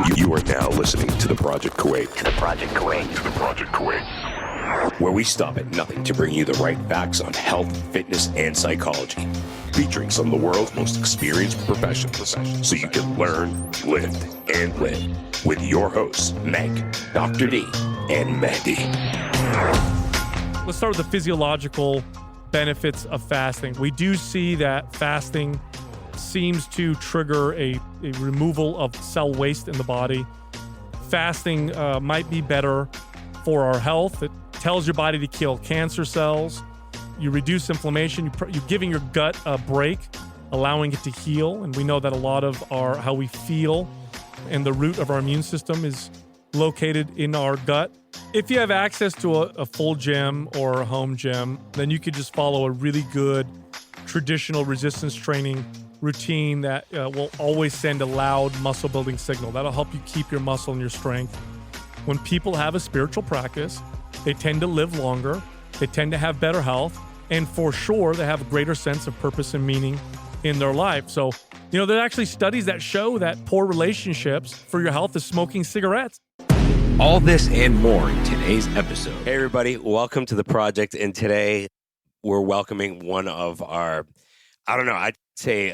You are now listening to the Project Kuwait. Where we stop at nothing to bring you the right facts on health, fitness, and psychology. Featuring some of the world's most experienced professionals. So you can learn, lift, and live. With your hosts, Meg, Dr. D, and Mandy. Let's start with the physiological benefits of fasting. We do see that fasting seems to trigger a removal of cell waste in the body. Fasting might be better for our health. It tells your body to kill cancer cells. You reduce inflammation. You're giving your gut a break, allowing it to heal. And we know that a lot of how we feel and the root of our immune system is located in our gut. If you have access to a full gym or a home gym, then you could just follow a really good traditional resistance training routine that will always send a loud muscle building signal. That'll help you keep your muscle and your strength. When people have a spiritual practice, they tend to live longer, they tend to have better health, and for sure, they have a greater sense of purpose and meaning in their life. So, there are actually studies that show that poor relationships for your health is smoking cigarettes. All this and more in today's episode. Hey, everybody. Welcome to the project. And today we're welcoming one of our, I'd say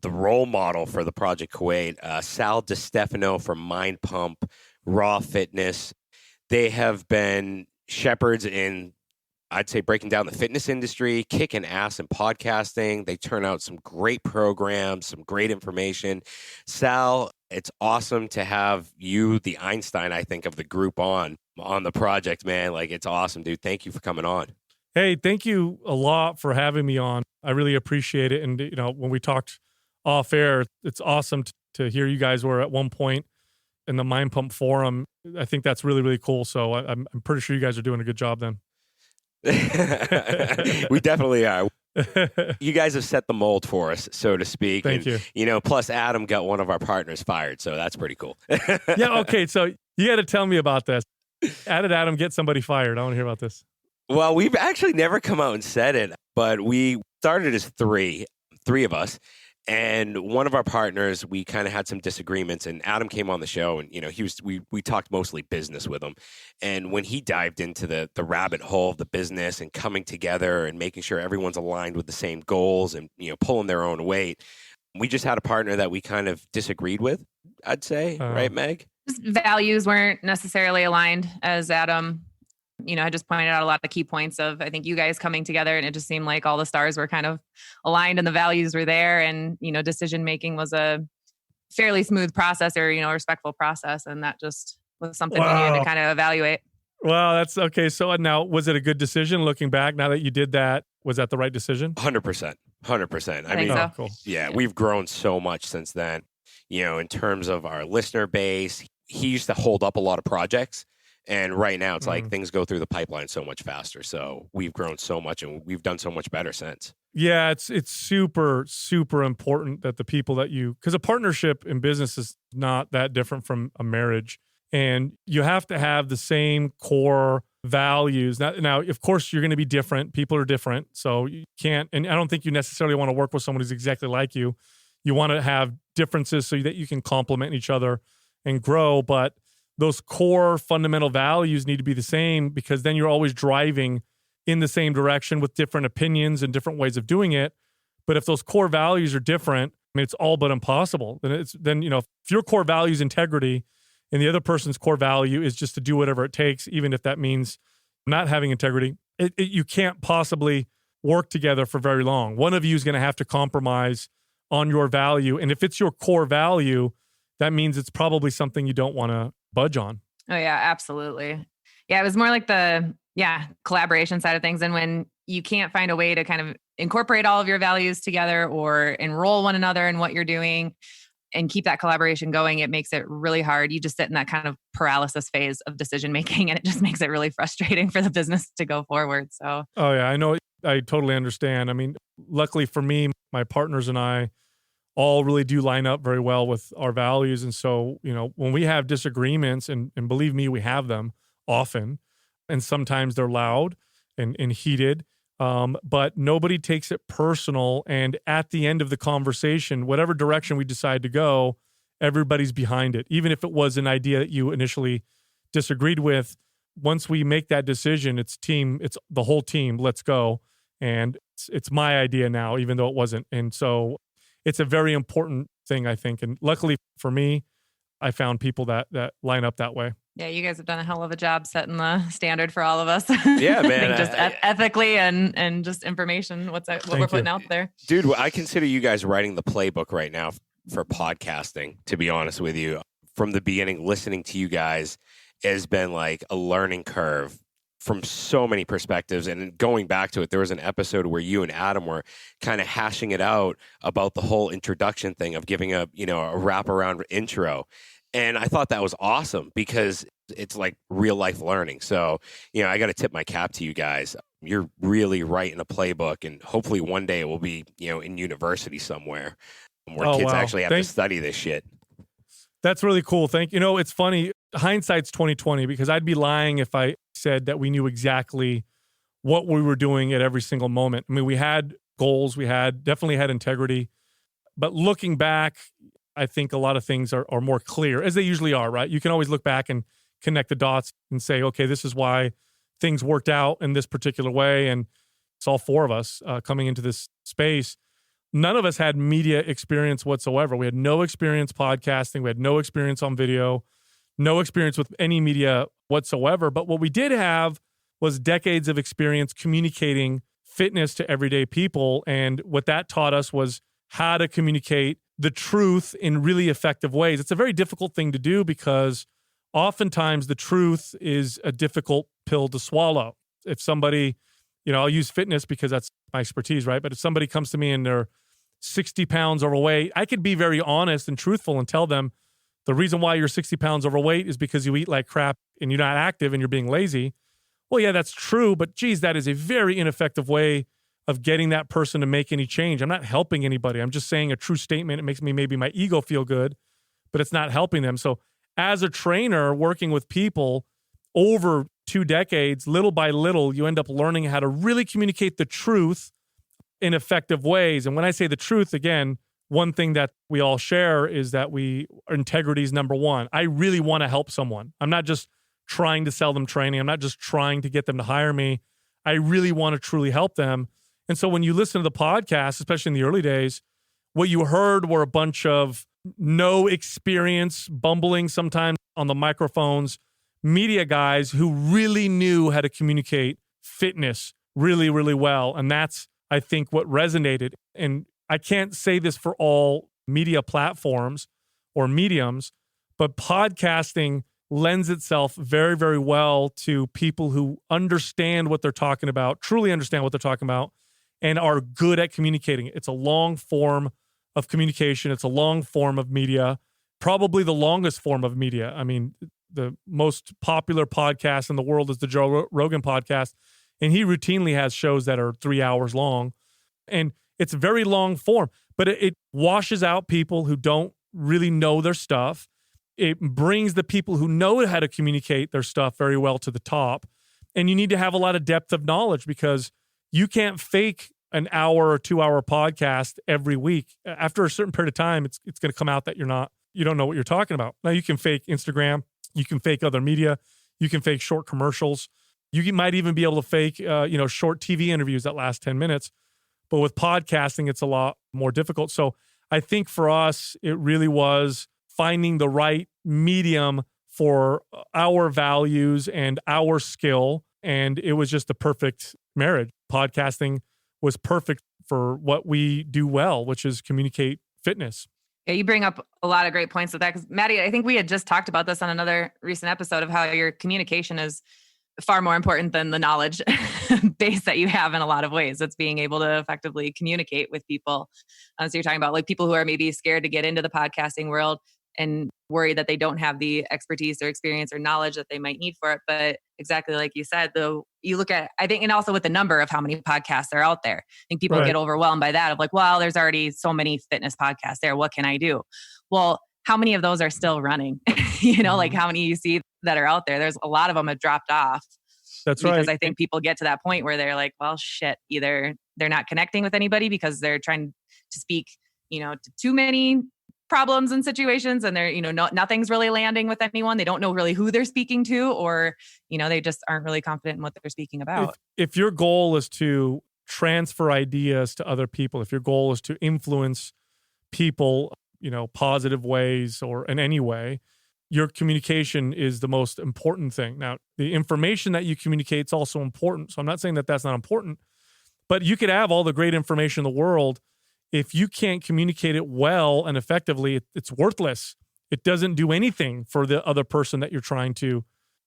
the role model for the Project Kuwait, Stefano from Mind Pump, Raw Fitness. They have been shepherds in, I'd say, breaking down the fitness industry, kicking ass in podcasting. They turn out some great programs, some great information. Sal, it's awesome to have you, the Einstein, I think, of the group on the project, man. Like, it's awesome, dude. Thank you for coming on. Hey, thank you a lot for having me on. I really appreciate it. And, when we talked off air, it's awesome to hear you guys were at one point in the Mind Pump forum. I think that's really, really cool. So I'm pretty sure you guys are doing a good job then. We definitely are. You guys have set the mold for us, so to speak. Thank you. Plus Adam got one of our partners fired, so that's pretty cool. Yeah, okay. So you got to tell me about this. How did Adam get somebody fired? I want to hear about this. Well, we've actually never come out and said it, but we started as three of us. And one of our partners, we kind of had some disagreements, and Adam came on the show, and we talked mostly business with him. And when he dived into the rabbit hole of the business and coming together and making sure everyone's aligned with the same goals and pulling their own weight, we just had a partner that we kind of disagreed with, I'd say, right, Meg? Values weren't necessarily aligned, as Adam I just pointed out a lot of key points of, I think, you guys coming together, and it just seemed like all the stars were kind of aligned and the values were there, and, decision-making was a fairly smooth process or, respectful process. And that just was something we needed to kind of evaluate. Wow, that's okay. So now, was it a good decision looking back now that you did that? Was that the right decision? 100%. I mean, so. Cool. Yeah, we've grown so much since then, in terms of our listener base. He used to hold up a lot of projects. And right now, it's like things go through the pipeline so much faster. So we've grown so much, and we've done so much better since. Yeah, it's super, super important that the people because a partnership in business is not that different from a marriage. And you have to have the same core values. Now, of course, you're going to be different. People are different. So you can't, and I don't think you necessarily want to work with someone who's exactly like you. You want to have differences so that you can complement each other and grow. But those core fundamental values need to be the same, because then you're always driving in the same direction with different opinions and different ways of doing it. But if those core values are different, it's all but impossible. Then if your core value is integrity and the other person's core value is just to do whatever it takes, even if that means not having integrity, you can't possibly work together for very long. One of you is going to have to compromise on your value. And if it's your core value, that means it's probably something you don't want to budge on. Oh yeah, absolutely. Yeah, it was more like the collaboration side of things. And when you can't find a way to kind of incorporate all of your values together or enroll one another in what you're doing and keep that collaboration going, it makes it really hard. You just sit in that kind of paralysis phase of decision making, and it just makes it really frustrating for the business to go forward. So, oh yeah, I know. I totally understand. I mean, luckily for me, my partners and I all really do line up very well with our values. And so, when we have disagreements, and believe me, we have them often, and sometimes they're loud and heated, but nobody takes it personal. And at the end of the conversation, whatever direction we decide to go, everybody's behind it. Even if it was an idea that you initially disagreed with, once we make that decision, it's the whole team, let's go. And it's my idea now, even though it wasn't. And so it's a very important thing, I think. And luckily for me, I found people that line up that way. Yeah, you guys have done a hell of a job setting the standard for all of us. Yeah, man. I think just ethically and just information, what we're putting out there. Dude, I consider you guys writing the playbook right now for podcasting, to be honest with you. From the beginning, listening to you guys has been like a learning curve from so many perspectives. And going back to it, there was an episode where you and Adam were kind of hashing it out about the whole introduction thing of giving a wraparound intro. And I thought that was awesome because it's like real life learning. So, I got to tip my cap to you guys. You're really writing a playbook, and hopefully one day it will be, in university somewhere where kids actually have to study this shit. That's really cool. It's funny. Hindsight's 2020, because I'd be lying if I said that we knew exactly what we were doing at every single moment. I mean, we had goals, we definitely had integrity, but looking back, I think a lot of things are more clear, as they usually are, right? You can always look back and connect the dots and say, okay, this is why things worked out in this particular way. And it's all four of us coming into this space. None of us had media experience whatsoever. We had no experience podcasting. We had no experience on video, no experience with any media whatsoever. But what we did have was decades of experience communicating fitness to everyday people. And what that taught us was how to communicate the truth in really effective ways. It's a very difficult thing to do because oftentimes the truth is a difficult pill to swallow. If somebody, I'll use fitness because that's my expertise, right? But if somebody comes to me and they're 60 pounds overweight, I could be very honest and truthful and tell them the reason why you're 60 pounds overweight is because you eat like crap and you're not active and you're being lazy. Well, yeah, that's true, but geez, that is a very ineffective way of getting that person to make any change. I'm not helping anybody. I'm just saying a true statement. It makes me maybe my ego feel good, but it's not helping them. So as a trainer working with people over 2 decades, little by little, you end up learning how to really communicate the truth in effective ways. And when I say the truth, again, one thing that we all share is that integrity is number one. I really want to help someone. I'm not just trying to sell them training. I'm not just trying to get them to hire me. I really want to truly help them. And so when you listen to the podcast, especially in the early days, what you heard were a bunch of no experience, bumbling sometimes on the microphones, media guys who really knew how to communicate fitness really, really well. And that's, I think, what resonated. And I can't say this for all media platforms or mediums, but podcasting lends itself very, very well to people who understand what they're talking about, truly understand what they're talking about, and are good at communicating. It's a long form of communication. It's a long form of media, probably the longest form of media. I mean, the most popular podcast in the world is the Joe Rogan podcast, and he routinely has shows that are 3 hours long. And it's very long form, but it washes out people who don't really know their stuff. It brings the people who know how to communicate their stuff very well to the top. And you need to have a lot of depth of knowledge because you can't fake an hour or 2 hour podcast every week. After a certain period of time, it's going to come out that you don't know what you're talking about. Now you can fake Instagram, you can fake other media, you can fake short commercials. You might even be able to fake, short TV interviews that last 10 minutes. But with podcasting, it's a lot more difficult. So I think for us, it really was finding the right medium for our values and our skill. And it was just the perfect marriage. Podcasting was perfect for what we do well, which is communicate fitness. Yeah, you bring up a lot of great points with that. Because Maddie, I think we had just talked about this on another recent episode of how your communication is far more important than the knowledge base that you have in a lot of ways. It's being able to effectively communicate with people. So you're talking about like people who are maybe scared to get into the podcasting world and worry that they don't have the expertise or experience or knowledge that they might need for it. But exactly like you said, though, you look at, I think, and also with the number of how many podcasts are out there, I think people get overwhelmed by that of like, well, there's already so many fitness podcasts there. What can I do? Well, how many of those are still running? Like how many you see that are out there? There's a lot of them have dropped off. That's right. Because I think people get to that point where they're like, well, shit, either they're not connecting with anybody because they're trying to speak, to too many problems and situations, and they're, nothing's really landing with anyone. They don't know really who they're speaking to, or, they just aren't really confident in what they're speaking about. If your goal is to transfer ideas to other people, if your goal is to influence people, positive ways or in any way, your communication is the most important thing. Now, the information that you communicate is also important. So I'm not saying that that's not important, but you could have all the great information in the world. If you can't communicate it well and effectively, it's worthless. It doesn't do anything for the other person that you're trying to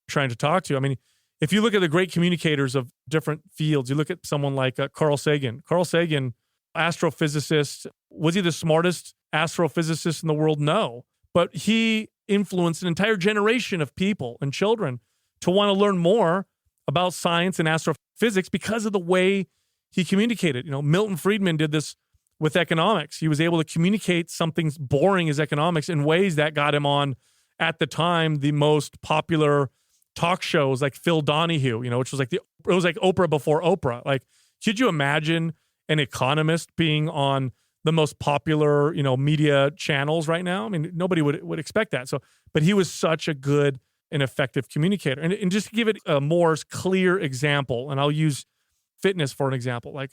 talk to. I mean, if you look at the great communicators of different fields, you look at someone like Carl Sagan. Carl Sagan, astrophysicist, was he the smartest astrophysicist in the world? No. But he influenced an entire generation of people and children to want to learn more about science and astrophysics because of the way he communicated. Milton Friedman did this with economics. He was able to communicate something boring as economics in ways that got him on, at the time, the most popular talk shows like Phil Donahue, which was it was like Oprah before Oprah. Like, could you imagine an economist being on the most popular, media channels right now? I mean, nobody would expect that. So, but he was such a good and effective communicator. And just to give it a more clear example, and I'll use fitness for an example. Like,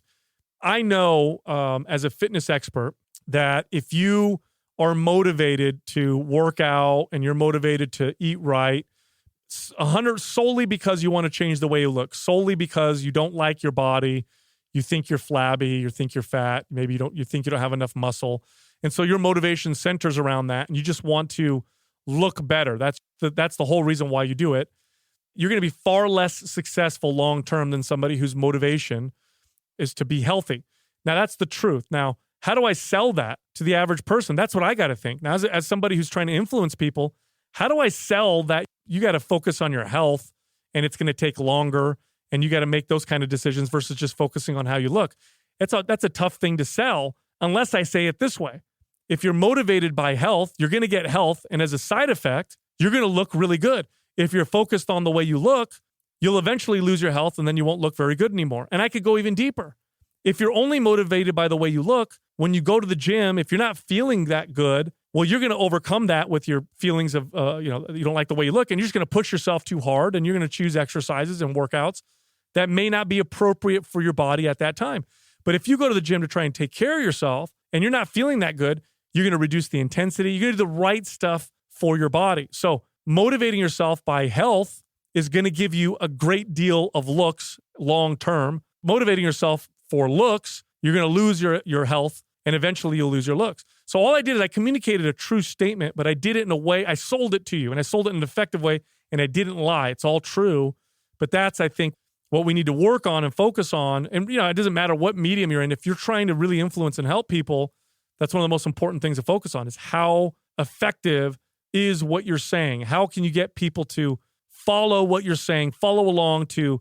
I know as a fitness expert that if you are motivated to work out and you're motivated to eat right, solely because you want to change the way you look, solely because you don't like your body, you think you're flabby, you think you're fat, maybe you think you don't have enough muscle. And so your motivation centers around that, and you just want to look better. That's the whole reason why you do it. You're going to be far less successful long-term than somebody whose motivation is to be healthy. Now, that's the truth. Now, how do I sell that to the average person? That's what I got to think. Now, as somebody who's trying to influence people, how do I sell that you got to focus on your health and it's going to take longer and you got to make those kind of decisions versus just focusing on how you look? That's a tough thing to sell unless I say it this way. If you're motivated by health, you're going to get health. And as a side effect, you're going to look really good. If you're focused on the way you look, you'll eventually lose your health and then you won't look very good anymore. And I could go even deeper. If you're only motivated by the way you look, when you go to the gym, if you're not feeling that good, well, you're going to overcome that with your feelings of, you don't like the way you look, and you're just going to push yourself too hard, and you're going to choose exercises and workouts that may not be appropriate for your body at that time. But if you go to the gym to try and take care of yourself and you're not feeling that good, you're going to reduce the intensity. You're going to do the right stuff for your body. So motivating yourself by health is going to give you a great deal of looks long term. Motivating yourself for looks, you're going to lose your health, and eventually you'll lose your looks. So all I did is I communicated a true statement, but I did it in a way, I sold it to you, and I sold it in an effective way, and I didn't lie. It's all true. But that's, I think, what we need to work on and focus on. And, it doesn't matter what medium you're in. If you're trying to really influence and help people, that's one of the most important things to focus on is how effective is what you're saying. How can you get people to follow what you're saying, follow along, to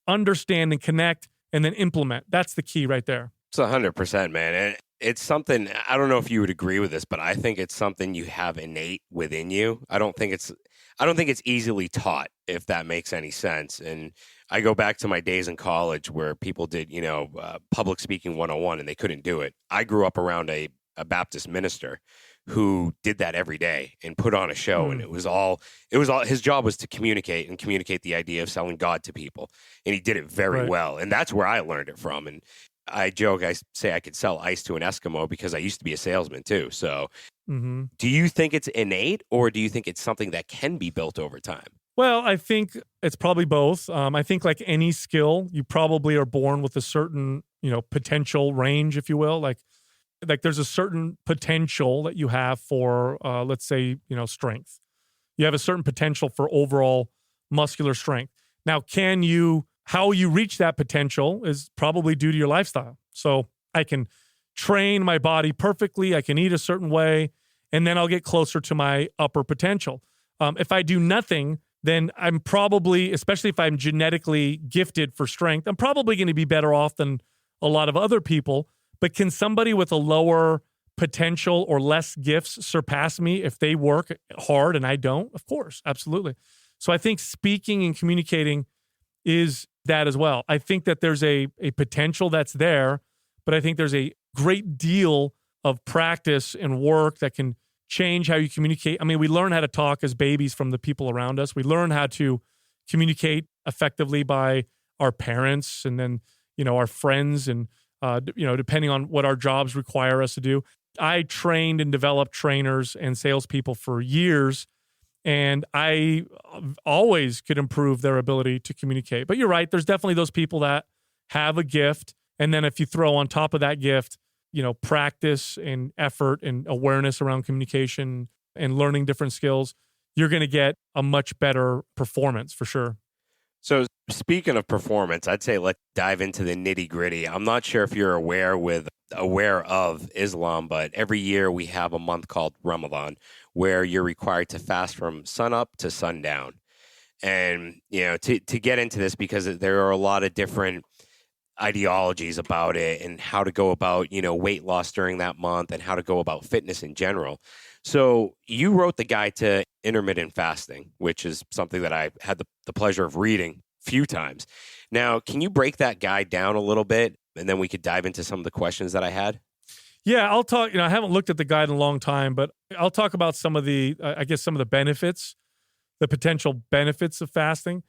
understand and connect, and then implement? That's the key right there. It's 100%, man. And it's something, I don't know if you would agree with this, but I think it's something you have innate within you. I don't think it's easily taught, if that makes any sense. And I go back to my days in college where people did, public speaking 101 and they couldn't do it. I grew up around a Baptist minister who did that every day and put on a show. And it was all, his job was to communicate the idea of selling God to people. And he did it very well. And that's where I learned it from. And I joke, I say I could sell ice to an Eskimo because I used to be a salesman too. So do you think it's innate, or do you think it's something that can be built over time? Well, I think it's probably both. I think like any skill, you probably are born with a certain, potential range, if you will. Like there's a certain potential that you have for, let's say, strength. You have a certain potential for overall muscular strength. Now, how you reach that potential is probably due to your lifestyle. So I can train my body perfectly. I can eat a certain way, and then I'll get closer to my upper potential. If I do nothing, then I'm probably, especially if I'm genetically gifted for strength, I'm probably going to be better off than a lot of other people. But can somebody with a lower potential or less gifts surpass me if they work hard and I don't? Of course, absolutely. So I think speaking and communicating is that as well. I think that there's a potential that's there, but I think there's a great deal of practice and work that can change how you communicate. I mean, we learn how to talk as babies from the people around us. We learn how to communicate effectively by our parents and then, our friends and, depending on what our jobs require us to do. I trained and developed trainers and salespeople for years, and I always could improve their ability to communicate. But you're right. There's definitely those people that have a gift. And then if you throw on top of that gift, practice and effort and awareness around communication and learning different skills, you're going to get a much better performance for sure. So speaking of performance, I'd say let's dive into the nitty gritty. I'm not sure if you're aware of Islam, but every year we have a month called Ramadan where you're required to fast from sunup to sundown. And, to get into this, because there are a lot of different ideologies about it and how to go about, weight loss during that month and how to go about fitness in general. So you wrote the guide to intermittent fasting, which is something that I had the pleasure of reading a few times. Now, can you break that guide down a little bit and then we could dive into some of the questions that I had? Yeah, I'll talk, I haven't looked at the guide in a long time, but I'll talk about some of the benefits, the potential benefits of fasting.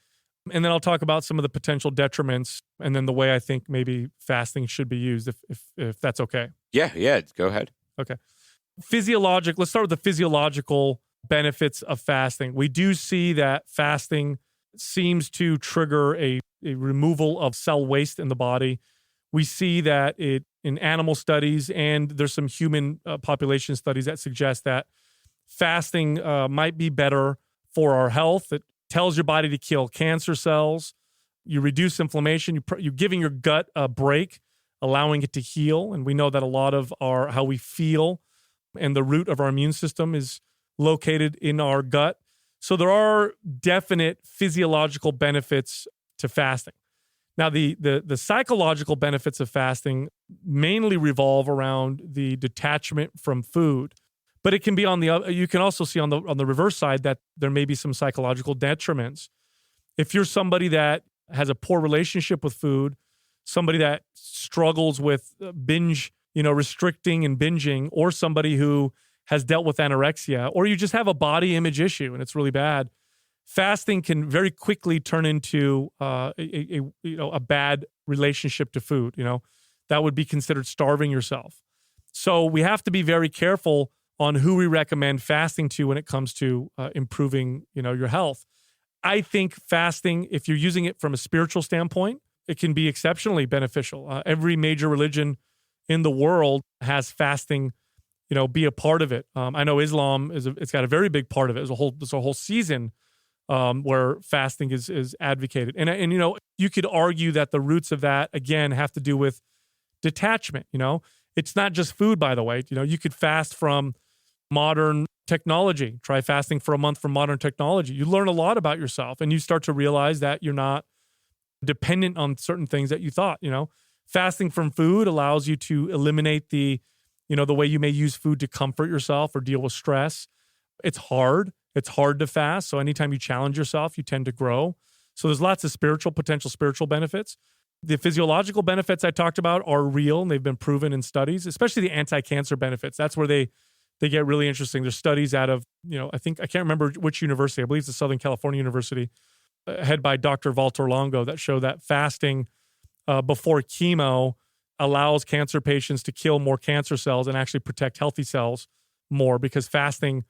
And then I'll talk about some of the potential detriments and then the way I think maybe fasting should be used if that's okay. Yeah, go ahead. Okay. Let's start with the physiological benefits of fasting. We do see that fasting seems to trigger a removal of cell waste in the body. We see that in animal studies, and there's some human population studies that suggest that fasting might be better for our health. It tells your body to kill cancer cells. You reduce inflammation. You're giving your gut a break, allowing it to heal. And we know that a lot of how we feel and the root of our immune system is located in our gut. So there are definite physiological benefits to fasting. Now, the psychological benefits of fasting mainly revolve around the detachment from food. But it can be you can also see on the reverse side that there may be some psychological detriments. If you're somebody that has a poor relationship with food, somebody that struggles with binge, restricting and binging, or somebody who has dealt with anorexia, or you just have a body image issue and it's really bad, fasting can very quickly turn into a bad relationship to food. That would be considered starving yourself. So we have to be very careful on who we recommend fasting to when it comes to improving, your health. I think fasting, if you're using it from a spiritual standpoint, it can be exceptionally beneficial. Every major religion in the world has fasting, be a part of it. I know Islam it's got a very big part of it. There's a whole season where fasting is advocated, and you could argue that the roots of that again have to do with detachment. It's not just food, by the way. You could fast from modern technology. Try fasting for a month from modern technology. You learn a lot about yourself, and you start to realize that you're not dependent on certain things that you thought. Fasting from food allows you to eliminate the way you may use food to comfort yourself or deal with stress. It's hard. It's hard to fast. So anytime you challenge yourself, you tend to grow. So there's lots of potential spiritual benefits. The physiological benefits I talked about are real, and they've been proven in studies, especially the anti-cancer benefits. That's where they get really interesting. There's studies out of, I can't remember which university. I believe it's the Southern California University, head by Dr. Walter Longo, that show that fasting before chemo allows cancer patients to kill more cancer cells and actually protect healthy cells more, because fasting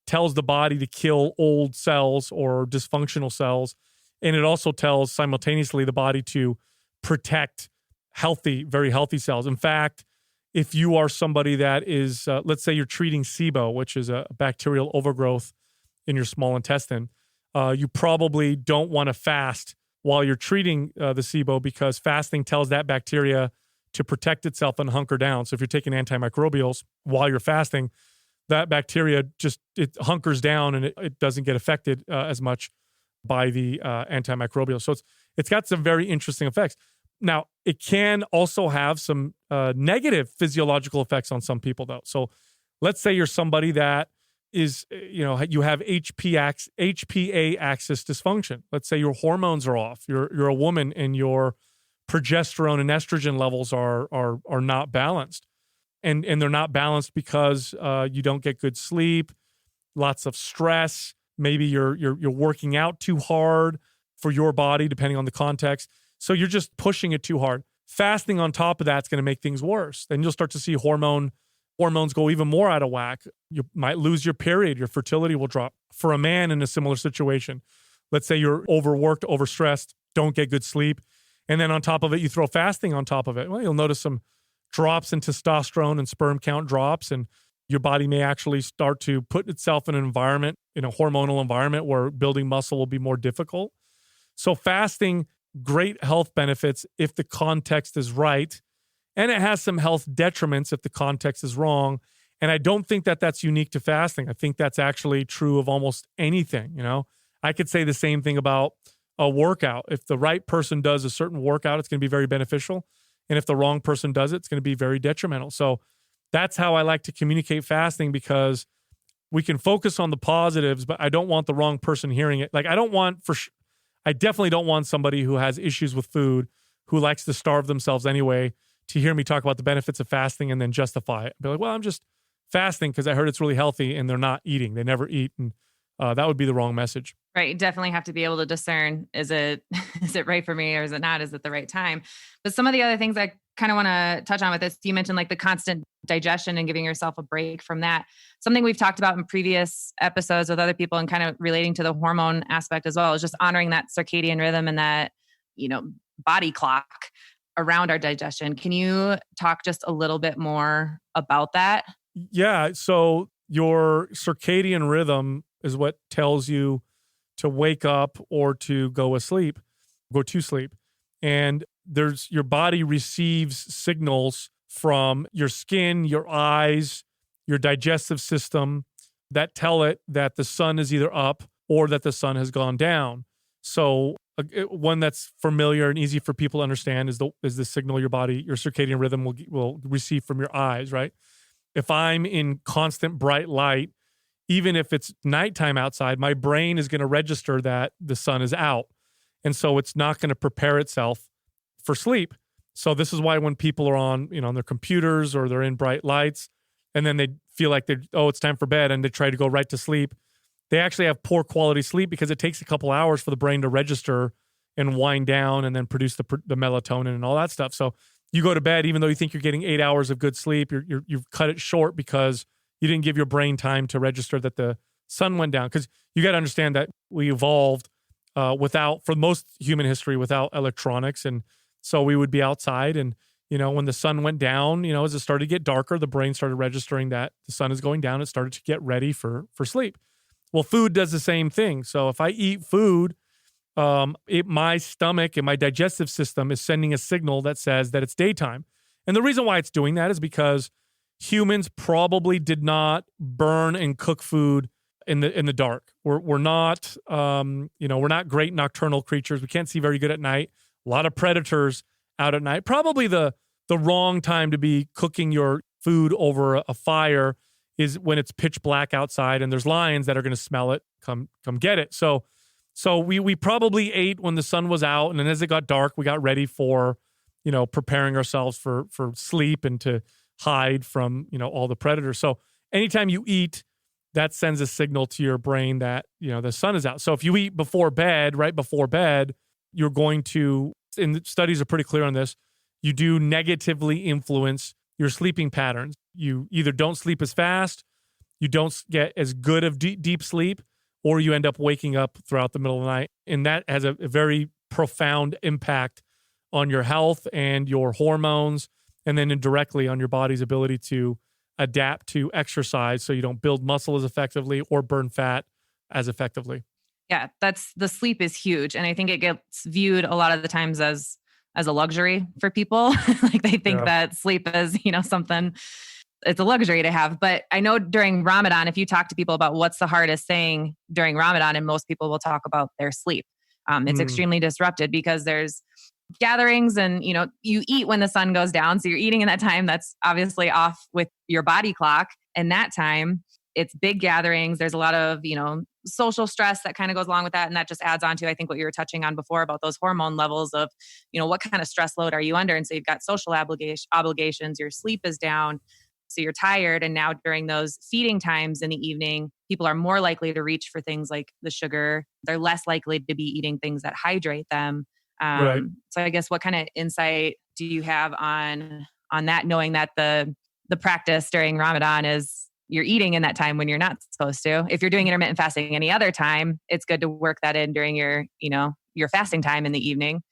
tells the body to kill old cells or dysfunctional cells. And it also tells simultaneously the body to protect very healthy cells. In fact, if you are somebody that is, let's say you're treating SIBO, which is a bacterial overgrowth in your small intestine, you probably don't want to fast while you're treating the SIBO, because fasting tells that bacteria to protect itself and hunker down. So if you're taking antimicrobials while you're fasting, that bacteria it hunkers down and it doesn't get affected as much by the antimicrobial. So it's got some very interesting effects. Now, it can also have some negative physiological effects on some people, though. So let's say you're somebody that is, you have HPA axis dysfunction. Let's say your hormones are off. You're a woman and your progesterone and estrogen levels are not balanced. and they're not balanced because you don't get good sleep, lots of stress. Maybe you're working out too hard for your body, depending on the context. So you're just pushing it too hard. Fasting on top of that's going to make things worse. Then you'll start to see hormones go even more out of whack. You might lose your period. Your fertility will drop. For a man in a similar situation, let's say you're overworked, overstressed, don't get good sleep, and then on top of it, you throw fasting on top of it. Well, you'll notice some drops in testosterone and sperm count drops, and your body may actually start to put itself in an environment, in a hormonal environment where building muscle will be more difficult. So fasting, great health benefits if the context is right. And it has some health detriments if the context is wrong. And I don't think that that's unique to fasting. I think that's actually true of almost anything. I could say the same thing about a workout. If the right person does a certain workout, it's going to be very beneficial. And if the wrong person does it, it's going to be very detrimental. So that's how I like to communicate fasting, because we can focus on the positives, but I don't want the wrong person hearing it. Like, I definitely don't want somebody who has issues with food, who likes to starve themselves anyway, to hear me talk about the benefits of fasting and then justify it. Be like, well, I'm just fasting because I heard it's really healthy, and they're not eating. They never eat. And that would be the wrong message. Right. You definitely have to be able to discern, is it right for me or is it not? Is it the right time? But some of the other things I kind of want to touch on with this, you mentioned like the constant digestion and giving yourself a break from that. Something we've talked about in previous episodes with other people and kind of relating to the hormone aspect as well, is just honoring that circadian rhythm and that, body clock around our digestion. Can you talk just a little bit more about that? Yeah. So your circadian rhythm is what tells you to wake up or to go to sleep. And your body receives signals from your skin, your eyes, your digestive system that tell it that the sun is either up or that the sun has gone down. So one that's familiar and easy for people to understand is the signal your circadian rhythm will receive from your eyes, right? If I'm in constant bright light, even if it's nighttime outside, my brain is going to register that the sun is out. And so it's not going to prepare itself for sleep. So this is why when people are on their computers or they're in bright lights, and then they feel like it's time for bed, and they try to go right to sleep, they actually have poor quality sleep because it takes a couple hours for the brain to register and wind down and then produce the melatonin and all that stuff. So you go to bed, even though you think you're getting 8 hours of good sleep, you've cut it short because you didn't give your brain time to register that the sun went down. Because you got to understand that we evolved for most human history, without electronics. And so we would be outside, and, when the sun went down, as it started to get darker, the brain started registering that the sun is going down. It started to get ready for sleep. Well, food does the same thing. So if I eat food, my stomach and my digestive system is sending a signal that says that it's daytime. And the reason why it's doing that is because humans probably did not burn and cook food in the dark. We're not we're not great nocturnal creatures. We can't see very good at night. A lot of predators out at night. Probably the wrong time to be cooking your food over a fire is when it's pitch black outside and there's lions that are going to smell it, come get it. So we probably ate when the sun was out, and then as it got dark, we got ready for, preparing ourselves for sleep and to hide from, all the predators. So anytime you eat, that sends a signal to your brain that, the sun is out. So if you eat right before bed, you're going to, and the studies are pretty clear on this, you do negatively influence your sleeping patterns. You either don't sleep as fast, you don't get as good of deep sleep, or you end up waking up throughout the middle of the night. And that has a very profound impact on your health and your hormones, and then indirectly on your body's ability to adapt to exercise so you don't build muscle as effectively or burn fat as effectively. Yeah, the sleep is huge. And I think it gets viewed a lot of the times as a luxury for people. Like they think that sleep is, something, it's a luxury to have. But I know during Ramadan, if you talk to people about what's the hardest thing during Ramadan, and most people will talk about their sleep. It's extremely disrupted because there's gatherings and, you eat when the sun goes down. So you're eating in that time that's obviously off with your body clock. And that time it's big gatherings. There's a lot of, social stress that kind of goes along with that. And that just adds on to, I think, what you were touching on before about those hormone levels of, what kind of stress load are you under? And so you've got social obligations, your sleep is down. So you're tired. And now during those feeding times in the evening, people are more likely to reach for things like the sugar. They're less likely to be eating things that hydrate them. Right. So I guess what kind of insight do you have on that, knowing that the practice during Ramadan is you're eating in that time when you're not supposed to? If you're doing intermittent fasting any other time, it's good to work that in during your, your fasting time in the evening.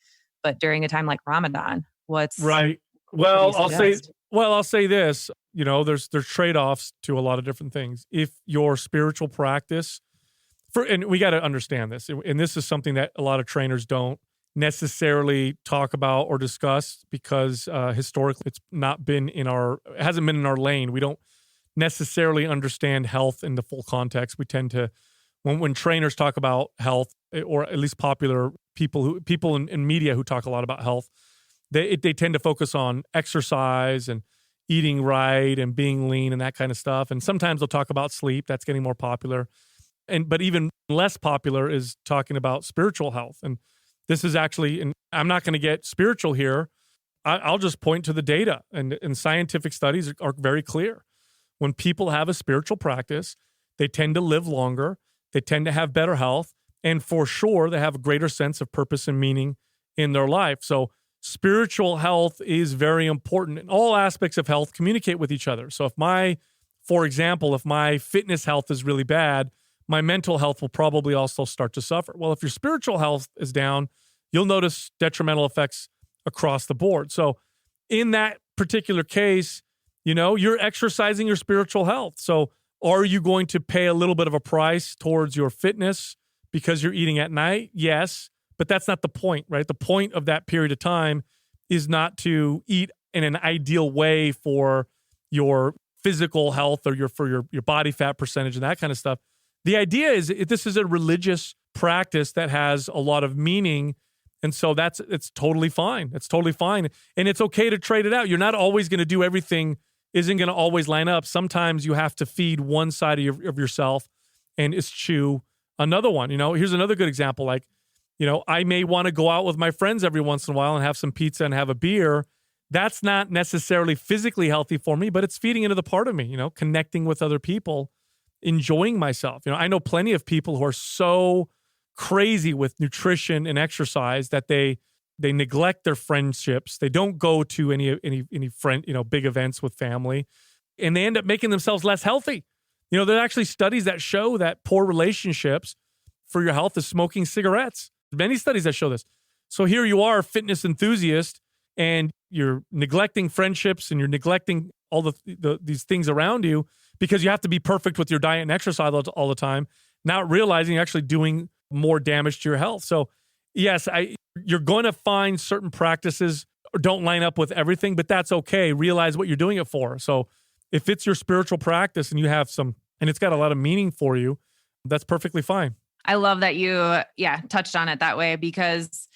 But during a time like Ramadan, right? Well, I'll say this, there's trade-offs to a lot of different things. If your spiritual practice and we got to understand this, and this is something that a lot of trainers don't necessarily talk about or discuss because historically it hasn't been in our lane. We don't necessarily understand health in the full context. We tend to, when trainers talk about health, or at least popular people in media who talk a lot about health, they tend to focus on exercise and eating right and being lean and that kind of stuff. And sometimes they'll talk about sleep. That's getting more popular. But even less popular is talking about spiritual health. And this is actually, and I'm not going to get spiritual here. I'll just point to the data, and scientific studies are very clear. When people have a spiritual practice, they tend to live longer. They tend to have better health. And for sure, they have a greater sense of purpose and meaning in their life. So spiritual health is very important. And all aspects of health communicate with each other. So for example, if my fitness health is really bad, my mental health will probably also start to suffer. Well, if your spiritual health is down, you'll notice detrimental effects across the board. So in that particular case, you're exercising your spiritual health. So are you going to pay a little bit of a price towards your fitness because you're eating at night? Yes, but that's not the point, right? The point of that period of time is not to eat in an ideal way for your physical health or for your body fat percentage and that kind of stuff. The idea is this is a religious practice that has a lot of meaning. And so it's totally fine. It's totally fine. And it's okay to trade it out. You're not always going to do everything, isn't going to always line up. Sometimes you have to feed one side of yourself and eschew another one. Here's another good example. Like, I may want to go out with my friends every once in a while and have some pizza and have a beer. That's not necessarily physically healthy for me, but it's feeding into the part of me, connecting with other people, enjoying myself. I know plenty of people who are so crazy with nutrition and exercise that they neglect their friendships. They don't go to any friend, big events with family, and they end up making themselves less healthy. There are actually studies that show that poor relationships for your health is smoking cigarettes. Many studies that show this. So here you are, a fitness enthusiast, and you're neglecting friendships and you're neglecting all these things around you because you have to be perfect with your diet and exercise all the time, not realizing you're actually doing more damage to your health. So yes, you're going to find certain practices don't line up with everything, but that's okay. Realize what you're doing it for. So if it's your spiritual practice and you have and it's got a lot of meaning for you, that's perfectly fine. I love that you, touched on it that way, because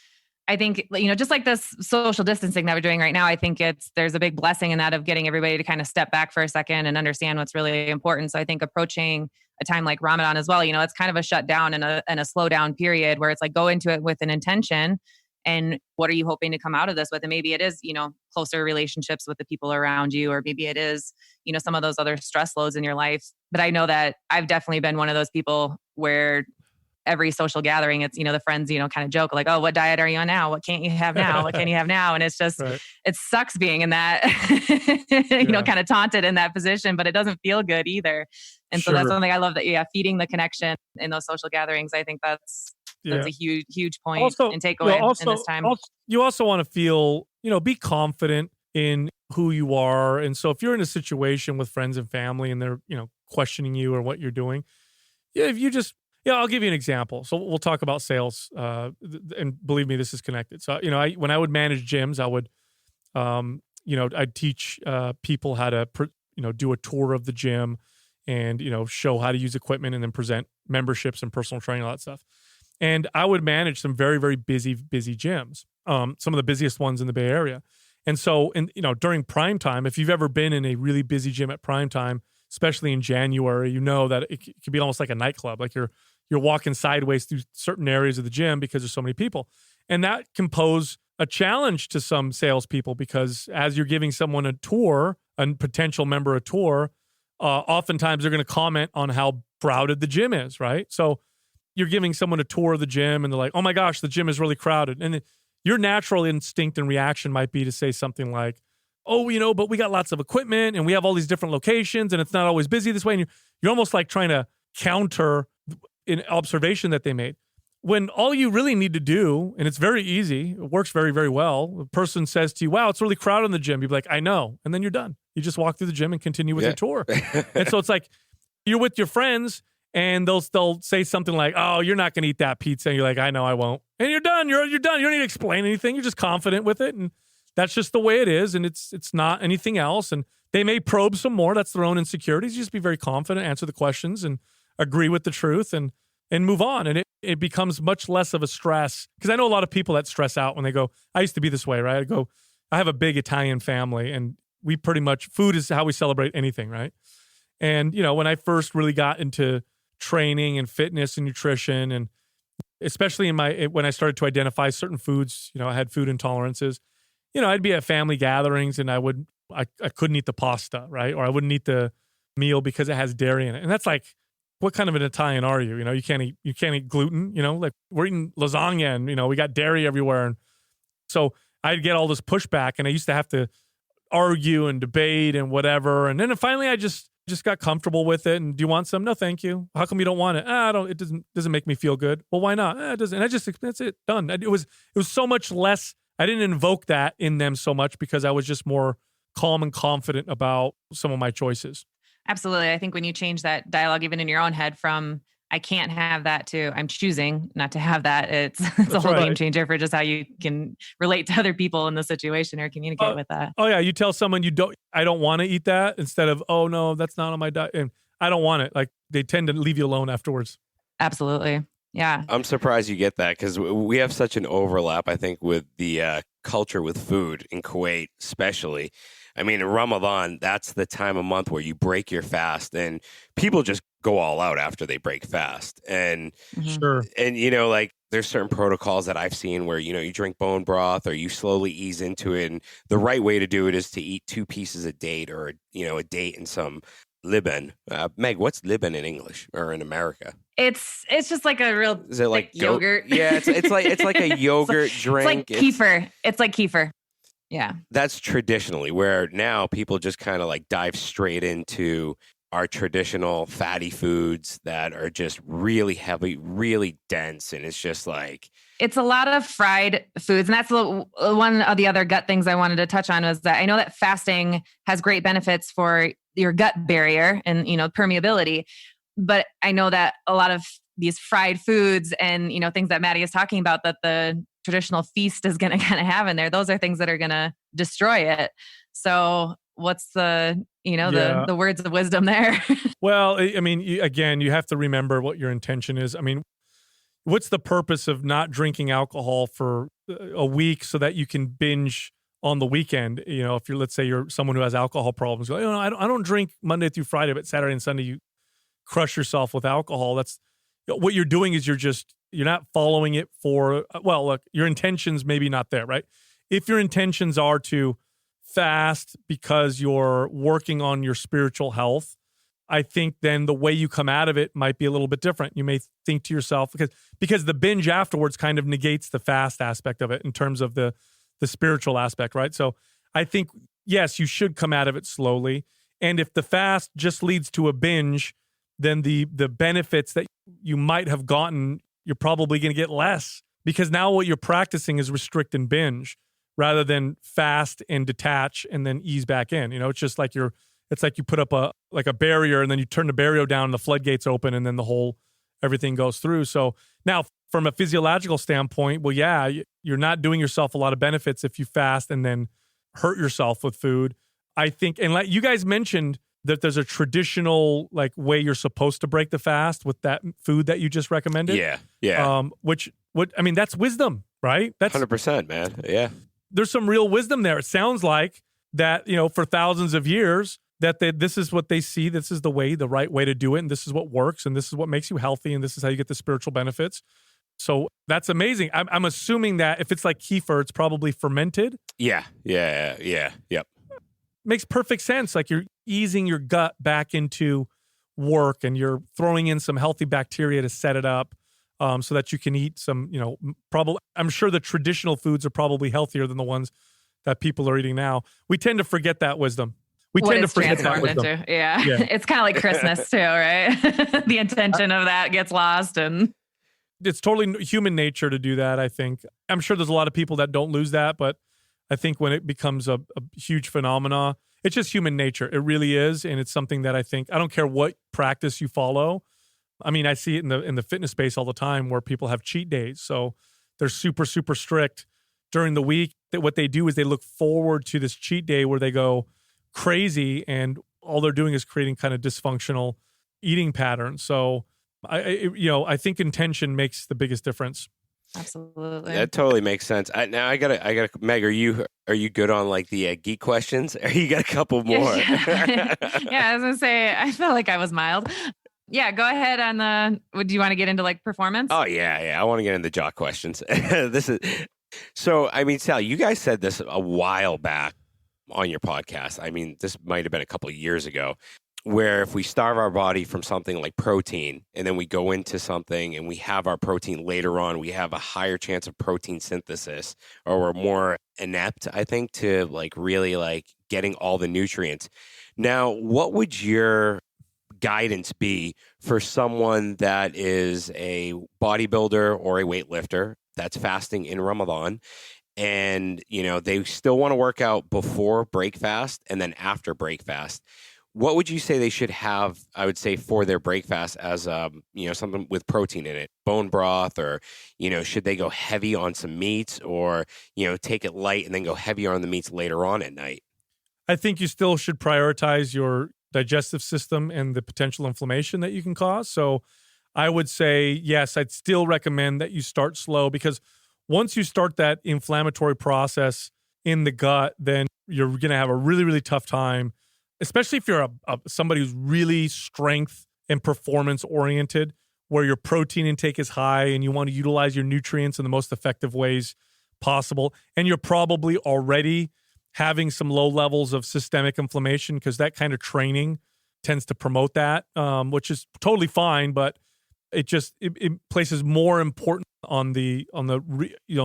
I think, just like this social distancing that we're doing right now, I think there's a big blessing in that of getting everybody to kind of step back for a second and understand what's really important. So I think approaching a time like Ramadan as well, it's kind of a shutdown and a slow down period where it's like go into it with an intention. And what are you hoping to come out of this with? And maybe it is, closer relationships with the people around you, or maybe it is, some of those other stress loads in your life. But I know that I've definitely been one of those people where every social gathering, it's, the friends, kind of joke like, oh, what diet are you on now? What can't you have now? What can you have now? And it's just, right. It sucks being in that, kind of taunted in that position, but it doesn't feel good either. And so that's something I love that, feeding the connection in those social gatherings. I think that's a huge, huge point and takeaway in this time. You also want to feel, be confident in who you are. And so if you're in a situation with friends and family and they're, questioning you or what you're doing, if you just, I'll give you an example. So we'll talk about sales, and believe me, this is connected. So, when I would manage gyms, I would, I'd teach people how to, do a tour of the gym and, show how to use equipment and then present memberships and personal training, all that stuff. And I would manage some very, very busy gyms, some of the busiest ones in the Bay Area. And so, during prime time, if you've ever been in a really busy gym at prime time, especially in January, that it could be almost like a nightclub. Like you're walking sideways through certain areas of the gym because there's so many people. And that can pose a challenge to some salespeople because as you're giving someone a tour a potential member of tour, oftentimes they're going to comment on how crowded the gym is, right? So you're giving someone a tour of the gym and they're like, oh my gosh, the gym is really crowded. And your natural instinct and reaction might be to say something like, oh, but we got lots of equipment and we have all these different locations and it's not always busy this way. And you're almost like trying to counter an observation that they made. When all you really need to do, and it's very easy, it works very, very well. The person says to you, wow, it's really crowded in the gym. You'd be like, I know. And then you're done. You just walk through the gym and continue with your tour. And so it's like you're with your friends and they'll say something like, oh, you're not going to eat that pizza. And you're like, I know I won't. And you're done. You're done. You don't need to explain anything. You're just confident with it. And that's just the way it is. And it's not anything else. And they may probe some more. That's their own insecurities. You just be very confident, answer the questions and agree with the truth and move on. And it becomes much less of a stress. Because I know a lot of people that stress out when they go, I used to be this way, right? I have a big Italian family and we pretty much, food is how we celebrate anything, right? And, when I first really got into training and fitness and nutrition, and especially when I started to identify certain foods, I had food intolerances, I'd be at family gatherings and I couldn't eat the pasta, right? Or I wouldn't eat the meal because it has dairy in it. And that's like, what kind of an Italian are you? You can't eat gluten, like we're eating lasagna and, we got dairy everywhere. And so I'd get all this pushback and I used to have to argue and debate and whatever. And then finally I just got comfortable with it. And do you want some? No, thank you. How come you don't want it? It doesn't make me feel good. Well, why not? It doesn't. And that's it. Done. It was so much less. I didn't invoke that in them so much because I was just more calm and confident about some of my choices. Absolutely. I think when you change that dialogue, even in your own head, from I can't have that to I'm choosing not to have that, it's a whole game changer for just how you can relate to other people in the situation or communicate with that. Oh yeah. You tell someone I don't want to eat that instead of, oh no, that's not on my diet. And I don't want it. Like they tend to leave you alone afterwards. Absolutely. Yeah. I'm surprised you get that because we have such an overlap, I think, with the culture with food in Kuwait, especially. I mean, in Ramadan, that's the time of month where you break your fast and people just go all out after they break fast. And sure. And, like there's certain protocols that I've seen where, you drink bone broth or you slowly ease into it. And the right way to do it is to eat 2 pieces of date or, a date and some Liban. Meg, what's Liban in English or in America? It's just like a real is it like yogurt? Yeah, it's like a yogurt drink. It's like kefir. It's like kefir. Yeah. That's traditionally where now people just kind of like dive straight into our traditional fatty foods that are just really heavy, really dense. And it's just like, it's a lot of fried foods. And that's one of the other gut things I wanted to touch on was that I know that fasting has great benefits for your gut barrier and, permeability. But I know that a lot of these fried foods and, things that Maddie is talking about that the traditional feast is going to kind of have in there, those are things that are going to destroy it. So what's the words of wisdom there? Well, I mean, you have to remember what your intention is. I mean, what's the purpose of not drinking alcohol for a week so that you can binge on the weekend? If let's say you're someone who has alcohol problems, I don't drink Monday through Friday, but Saturday and Sunday you crush yourself with alcohol. That's what you're doing is you're not following it for, look, your intentions maybe not there, right? If your intentions are to fast because you're working on your spiritual health, I think then the way you come out of it might be a little bit different. You may think to yourself, because the binge afterwards kind of negates the fast aspect of it in terms of the spiritual aspect, right? So I think, yes, you should come out of it slowly. And if the fast just leads to a binge, then the benefits that you might have gotten, you're probably going to get less because now what you're practicing is restrict and binge rather than fast and detach and then ease back in. It's just like it's like you put up a barrier and then you turn the barrier down and the floodgates open and then everything goes through. So now from a physiological standpoint, well, yeah, you're not doing yourself a lot of benefits if you fast and then hurt yourself with food. I think, and like you guys mentioned, that there's a traditional way you're supposed to break the fast with that food that you just recommended. Yeah. That's wisdom, right? That's 100%, man. Yeah. There's some real wisdom there. It sounds like that, for thousands of years that this is what they see. This is the right way to do it. And this is what works. And this is what makes you healthy. And this is how you get the spiritual benefits. So that's amazing. I'm assuming that if it's like kefir, it's probably fermented. Yeah. Yep. makes perfect sense. Like you're easing your gut back into work and you're throwing in some healthy bacteria to set it up so that you can eat some, probably, I'm sure the traditional foods are probably healthier than the ones that people are eating now. We tend to forget that wisdom. We what tend to it's forget that transformed wisdom. into. Yeah. It's kind of like Christmas too, right? The intention of that gets lost, and it's totally human nature to do that, I think. I'm sure there's a lot of people that don't lose that, but I think when it becomes a huge phenomena, it's just human nature. It really is. And it's something that I think, I don't care what practice you follow. I mean, I see it in the fitness space all the time where people have cheat days. So they're super, super strict during the week. That what they do is they look forward to this cheat day where they go crazy and all they're doing is creating kind of dysfunctional eating patterns. So I think intention makes the biggest difference. absolutely. That totally makes sense. Now I gotta. Meg, are you good on like the geek questions? Or you got a couple more? Yeah, I was gonna say I felt like I was mild. Yeah, go ahead on the. Do you want to get into like performance? Oh yeah. I want to get into jock questions. This is so. I mean, Sal, you guys said this a while back on your podcast. I mean, this might have been a couple of years ago, where if we starve our body from something like protein and then we go into something and we have our protein later on, we have a higher chance of protein synthesis, or we're more inept, I think, to like really like getting all the nutrients. Now, what would your guidance be for someone that is a bodybuilder or a weightlifter that's fasting in Ramadan? And, they still want to work out before break fast and then after break fast. What would you say they should have, I would say, for their break fast as, something with protein in it, bone broth, or, should they go heavy on some meats, or, take it light and then go heavier on the meats later on at night? I think you still should prioritize your digestive system and the potential inflammation that you can cause. So I would say, yes, I'd still recommend that you start slow, because once you start that inflammatory process in the gut, then you're going to have a really, really tough time, especially if you're somebody who's really strength and performance oriented, where your protein intake is high and you want to utilize your nutrients in the most effective ways possible. And you're probably already having some low levels of systemic inflammation, because that kind of training tends to promote that, which is totally fine, but it places more importance on the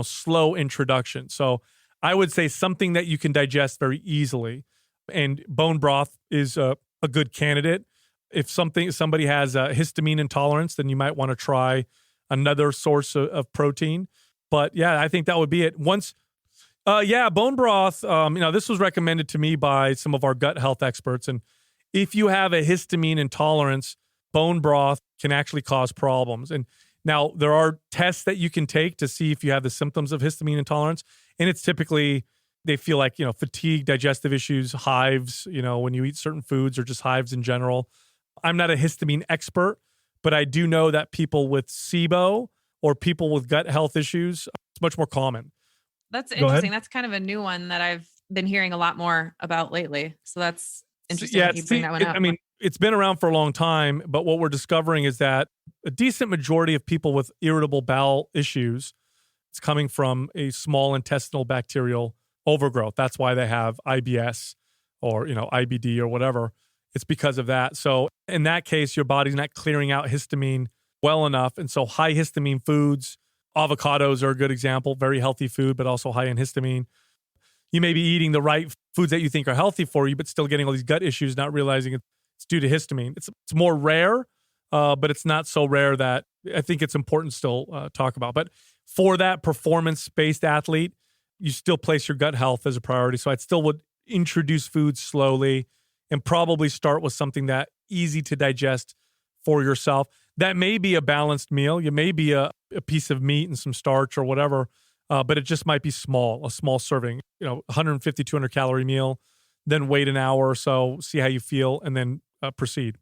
slow introduction. So I would say something that you can digest very easily, and bone broth is a good candidate. If somebody has a histamine intolerance, then you might want to try another source of protein. But yeah, I think that would be it. Bone broth. This was recommended to me by some of our gut health experts, and if you have a histamine intolerance, bone broth can actually cause problems. And now there are tests that you can take to see if you have the symptoms of histamine intolerance. And it's typically, they feel like, fatigue, digestive issues, hives, when you eat certain foods, or just hives in general. I'm not a histamine expert, but I do know that people with SIBO or people with gut health issues, it's much more common. That's interesting. That's kind of a new one that I've been hearing a lot more about lately. So that's interesting that you bring that one up. It's been around for a long time, but what we're discovering is that a decent majority of people with irritable bowel issues, it's coming from a small intestinal bacterial overgrowth. That's why they have IBS or, IBD or whatever. It's because of that. So in that case, your body's not clearing out histamine well enough. And so high histamine foods, avocados are a good example, very healthy food, but also high in histamine. You may be eating the right foods that you think are healthy for you, but still getting all these gut issues, not realizing it's due to histamine. It's more rare, but it's not so rare that I think it's important still talk about. But for that performance-based athlete, you still place your gut health as a priority. So I still would introduce foods slowly and probably start with something that easy to digest for yourself. That may be a balanced meal. You may be a piece of meat and some starch or whatever, but it just might be a small serving, 150, 200 calorie meal, then wait an hour or so, see how you feel, and then proceed.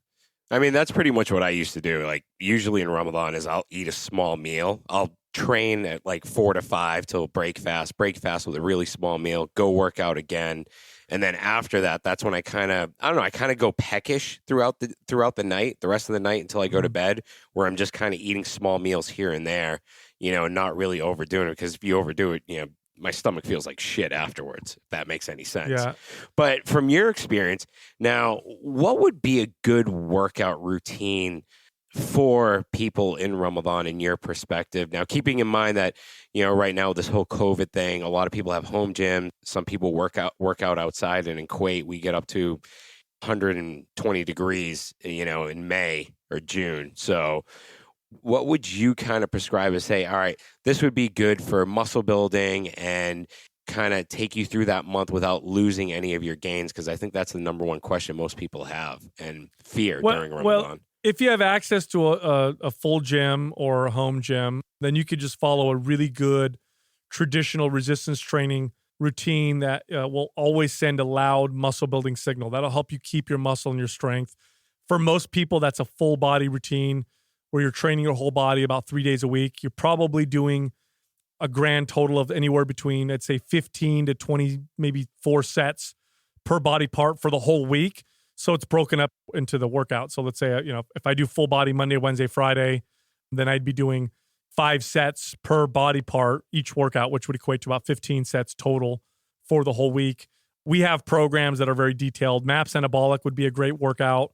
I mean, that's pretty much what I used to do. Like usually in Ramadan is I'll eat a small meal. I'll train at like 4 to 5 till break fast with a really small meal, go work out again. And then after that, that's when I kind of go peckish throughout the night, the rest of the night until I go to bed, where I'm just kind of eating small meals here and there, not really overdoing it, because if you overdo it, my stomach feels like shit afterwards, if that makes any sense. Yeah. But from your experience, now, what would be a good workout routine for people in Ramadan in your perspective? Now, keeping in mind that, right now, this whole COVID thing, a lot of people have home gyms. Some people work out outside. And in Kuwait, we get up to 120 degrees, in May or June. So what would you kind of prescribe as say, all right, this would be good for muscle building and kind of take you through that month without losing any of your gains? Because I think that's the number one question most people have and fear during Ramadan. Well, if you have access to a full gym or a home gym, then you could just follow a really good traditional resistance training routine that will always send a loud muscle building signal. That'll help you keep your muscle and your strength. For most people, that's a full body routine where you're training your whole body about 3 days a week. You're probably doing a grand total of anywhere between, I'd say, 15 to 20, maybe 4 sets per body part for the whole week. So it's broken up into the workout. So let's say, if I do full body Monday, Wednesday, Friday, then I'd be doing 5 sets per body part each workout, which would equate to about 15 sets total for the whole week. We have programs that are very detailed. MAPS Anabolic would be a great workout.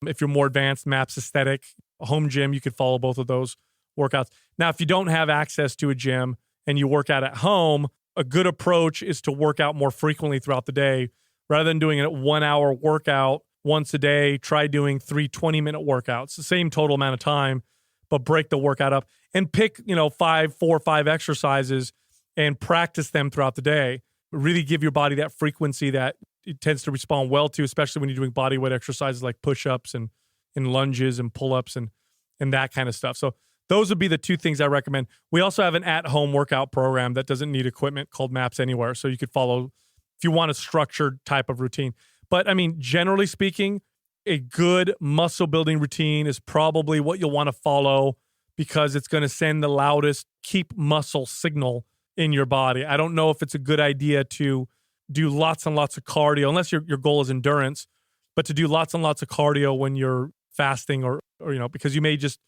If you're more advanced, MAPS Aesthetic, a home gym, you could follow both of those workouts. Now, if you don't have access to a gym and you work out at home, a good approach is to work out more frequently throughout the day. Rather than doing a 1 hour workout once a day, try doing 3 20-minute workouts, the same total amount of time, but break the workout up and pick, 4 or 5 exercises and practice them throughout the day. Really give your body that frequency that it tends to respond well to, especially when you're doing body weight exercises like push-ups and lunges and pull-ups and that kind of stuff. So those would be the 2 things I recommend. We also have an at-home workout program that doesn't need equipment called MAPS Anywhere. So you could follow if you want a structured type of routine. But I mean, generally speaking, a good muscle building routine is probably what you'll want to follow because it's going to send the loudest keep muscle signal in your body. I don't know if it's a good idea to do lots and lots of cardio, unless your goal is endurance, but to do lots and lots of cardio when you're fasting or because you may just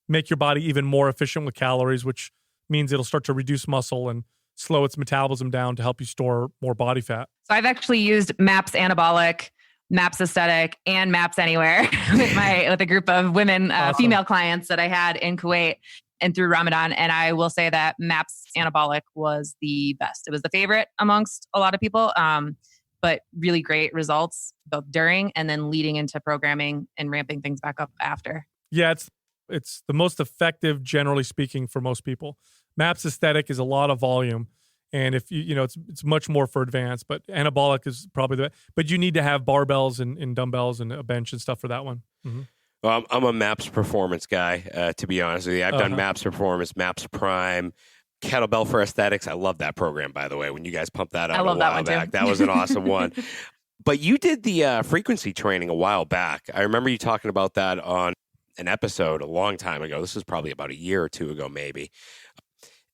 make your body even more efficient with calories, which means it'll start to reduce muscle and slow its metabolism down to help you store more body fat. So I've actually used MAPS Anabolic, MAPS Aesthetic, and MAPS Anywhere with a group of women, Awesome. female clients that I had in Kuwait and through Ramadan. And I will say that MAPS Anabolic was the best. It was the favorite amongst a lot of people, but really great results both during and then leading into programming and ramping things back up after. Yeah, it's the most effective, generally speaking, for most people. MAPS Aesthetic is a lot of volume. And if it's much more for advanced, but anabolic is probably but you need to have barbells and dumbbells and a bench and stuff for that one. Mm-hmm. Well, I'm a MAPS Performance guy, to be honest with you. I've done MAPS Performance, MAPS Prime, Kettlebell for Aesthetics. I love that program, by the way, when you guys pumped that out a while back. That was an awesome one. But you did the frequency training a while back. I remember you talking about that on an episode a long time ago. This was probably about a year or 2 ago, maybe.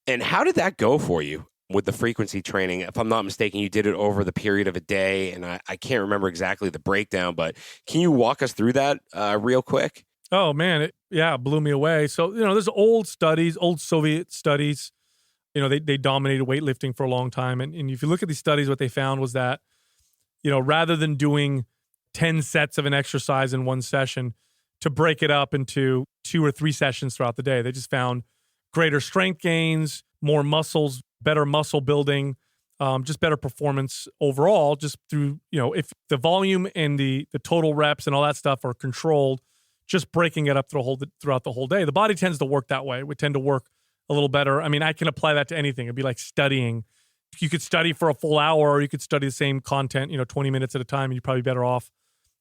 And how did that go for you with the frequency training? If I'm not mistaken, you did it over the period of a day, and I can't remember exactly the breakdown, but can you walk us through that real quick? Oh, man. It blew me away. So, there's old studies, old Soviet studies, they dominated weightlifting for a long time. And if you look at these studies, what they found was that, rather than doing 10 sets of an exercise in one session, to break it up into 2 or 3 sessions throughout the day, they just found greater strength gains, more muscles, better muscle building, just better performance overall, just through, if the volume and the total reps and all that stuff are controlled, just breaking it up throughout the whole day. The body tends to work that way. We tend to work a little better. I mean, I can apply that to anything. It'd be like studying. You could study for a full hour, or you could study the same content, 20 minutes at a time, and you're probably better off,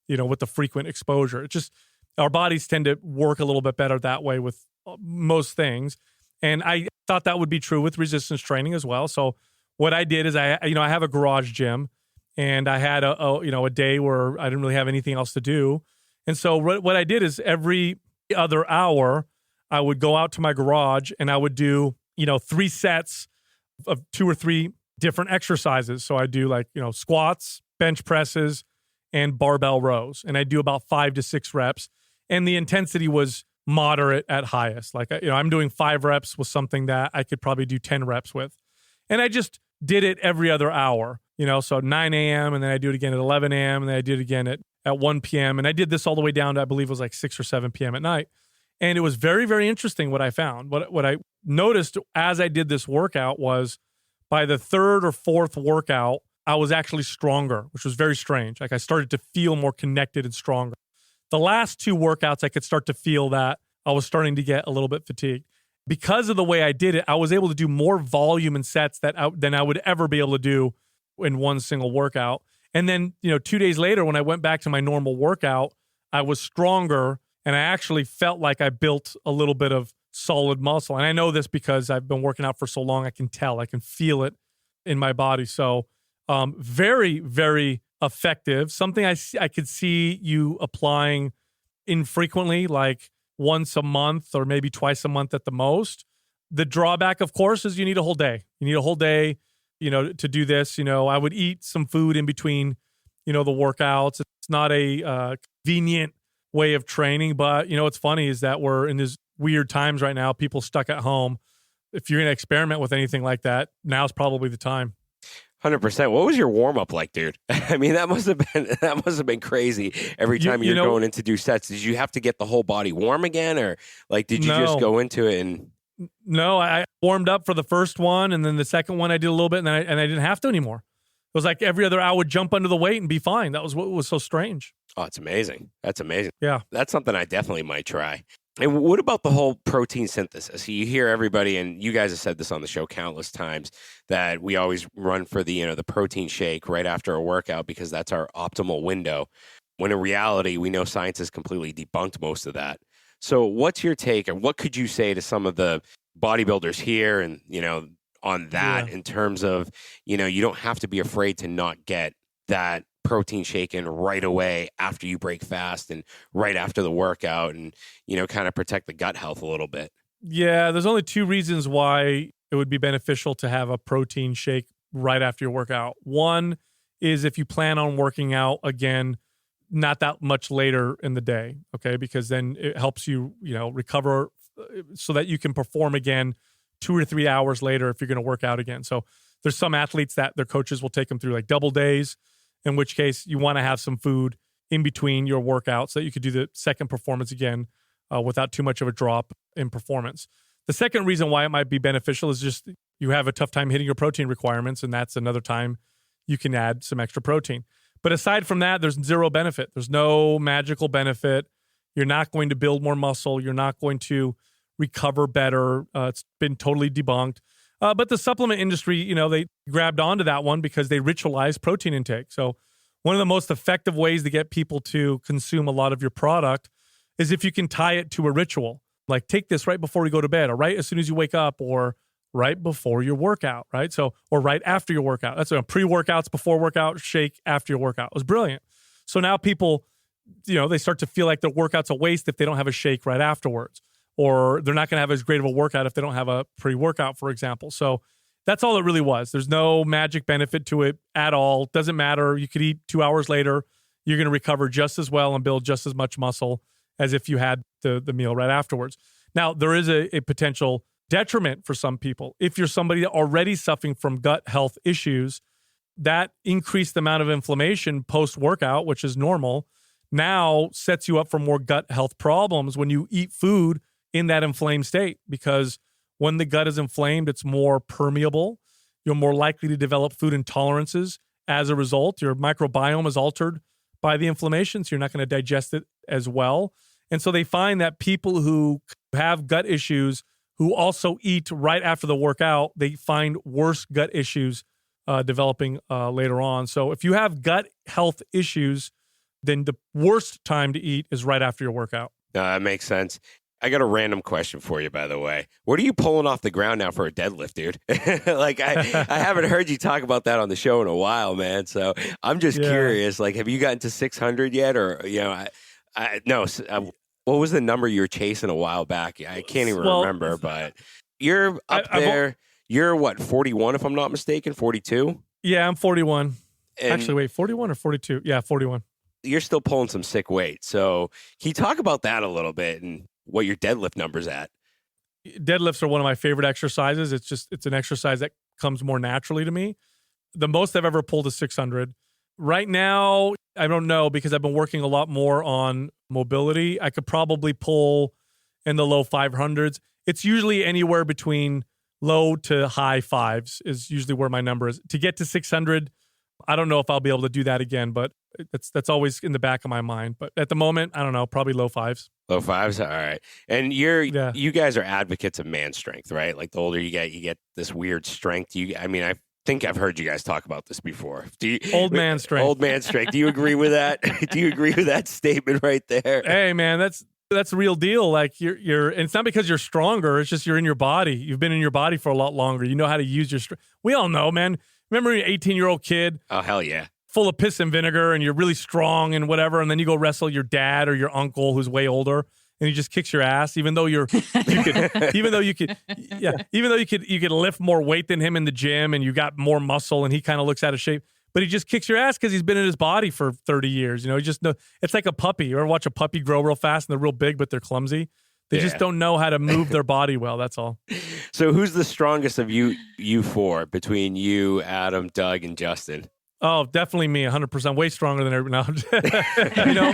with the frequent exposure. It's just our bodies tend to work a little bit better that way with most things. And I thought that would be true with resistance training as well. So what I did is I have a garage gym, and I had a day where I didn't really have anything else to do. And so what I did is every other hour, I would go out to my garage and I would do, 3 sets of 2 or 3 different exercises. So I do squats, bench presses, and barbell rows. And I do about 5 to 6 reps. And the intensity was moderate at highest. I'm doing 5 reps with something that I could probably do 10 reps with. And I just did it every other hour, so 9 a.m. and then I do it again at 11 a.m. and then I did it again at 1 p.m. And I did this all the way down to, I believe it was like 6 or 7 p.m. at night. And it was very, very interesting what I found. What I noticed as I did this workout was by the third or fourth workout, I was actually stronger, which was very strange. Like I started to feel more connected and stronger. The last 2 workouts, I could start to feel that I was starting to get a little bit fatigued. Because of the way I did it, I was able to do more volume and sets than I would ever be able to do in one single workout. And then, 2 days later, when I went back to my normal workout, I was stronger and I actually felt like I built a little bit of solid muscle. And I know this because I've been working out for so long, I can tell, I can feel it in my body. So very, very effective. Something I could see you applying infrequently, like once a month or maybe twice a month at the most. The drawback, of course, is you need a whole day. You need a whole day, to do this. I would eat some food in between, the workouts. It's not a convenient way of training, but what's funny is that we're in these weird times right now, people stuck at home. If you're going to experiment with anything like that, now's probably the time. 100%. What was your warm up like, dude? I mean, that must have been crazy. Every time you're going in to do sets, did you have to get the whole body warm again, or like did you just go into it and? No, I warmed up for the first one, and then the second one I did a little bit, and I didn't have to anymore. It was like every other hour I would jump under the weight and be fine. That was what was so strange. Oh, it's amazing. That's amazing. Yeah, that's something I definitely might try. And what about the whole protein synthesis? So you hear everybody, and you guys have said this on the show countless times, that we always run for the protein shake right after a workout because that's our optimal window. When in reality, we know science has completely debunked most of that. So what's your take, and what could you say to some of the bodybuilders here and, on that in terms of, you don't have to be afraid to not get that protein shake in right away after you break fast and right after the workout and, kind of protect the gut health a little bit? Yeah, there's only 2 reasons why it would be beneficial to have a protein shake right after your workout. One is if you plan on working out again, not that much later in the day, okay? Because then it helps you, recover so that you can perform again 2 or 3 hours later if you're going to work out again. So there's some athletes that their coaches will take them through like double days, in which case you want to have some food in between your workout so that you could do the second performance again without too much of a drop in performance. The second reason why it might be beneficial is just you have a tough time hitting your protein requirements, and that's another time you can add some extra protein. But aside from that, there's zero benefit. There's no magical benefit. You're not going to build more muscle. You're not going to recover better. It's been totally debunked. But the supplement industry, they grabbed onto that one because they ritualize protein intake. So one of the most effective ways to get people to consume a lot of your product is if you can tie it to a ritual. Like take this right before you go to bed, or right as soon as you wake up, or right before your workout, right? So, or right after your workout. That's pre-workouts, before workout, shake after your workout. It was brilliant. So now people, they start to feel like their workout's a waste if they don't have a shake right afterwards, or they're not going to have as great of a workout if they don't have a pre-workout, for example. So that's all it really was. There's no magic benefit to it at all. Doesn't matter. You could eat 2 hours later. You're going to recover just as well and build just as much muscle as if you had the meal right afterwards. Now, there is a potential detriment for some people. If you're somebody already suffering from gut health issues, that increased amount of inflammation post-workout, which is normal, now sets you up for more gut health problems when you eat food in that inflamed state. Because when the gut is inflamed, it's more permeable. You're more likely to develop food intolerances. As a result, your microbiome is altered by the inflammation, so you're not going to digest it as well. And so they find that people who have gut issues who also eat right after the workout, they find worse gut issues developing later on. So if you have gut health issues, then the worst time to eat is right after your workout. That makes sense. I got a random question for you, by the way. What are you pulling off the ground now for a deadlift, dude? Like, I haven't heard you talk about that on the show in a while, man. So I'm just curious, like, have you gotten to 600 yet? Or, what was the number you were chasing a while back? I can't even remember, but you're up there. You're what, 41, if I'm not mistaken, 42? Yeah, I'm 41. Actually, wait, 41 or 42? Yeah, 41. You're still pulling some sick weight. So can you talk about that a little bit and what your deadlift number's at? Deadlifts are one of my favorite exercises. It's an exercise that comes more naturally to me. The most I've ever pulled is 600. Right now, I don't know because I've been working a lot more on mobility. I could probably pull in the low 500s. It's usually anywhere between low to high fives is usually where my number is. To get to 600, I don't know if I'll be able to do that again, but that's always in the back of my mind. But at the moment, I don't know, probably low fives. Low fives? All right. And you guys are advocates of man strength, right? Like the older you get this weird strength. I think I've heard you guys talk about this before. Old man strength. Old man strength. Do you agree with that? Do you agree with that statement right there? Hey, man, that's the real deal. Like you're, and it's not because you're stronger. It's just you're in your body. You've been in your body for a lot longer. You know how to use your strength. We all know, man. Remember you're an 18-year-old kid? Oh, hell yeah. Full of piss and vinegar, and you're really strong and whatever, and then you go wrestle your dad or your uncle who's way older, and he just kicks your ass, even though you could lift more weight than him in the gym, and you got more muscle, and he kind of looks out of shape. But he just kicks your ass because he's been in his body for 30 years. You know, it's like a puppy. You ever watch a puppy grow real fast and they're real big, but they're clumsy? They just don't know how to move their body well. That's all. So who's the strongest of you four between you, Adam, Doug, and Justin? Oh, definitely me, 100%. Way stronger than everybody. No,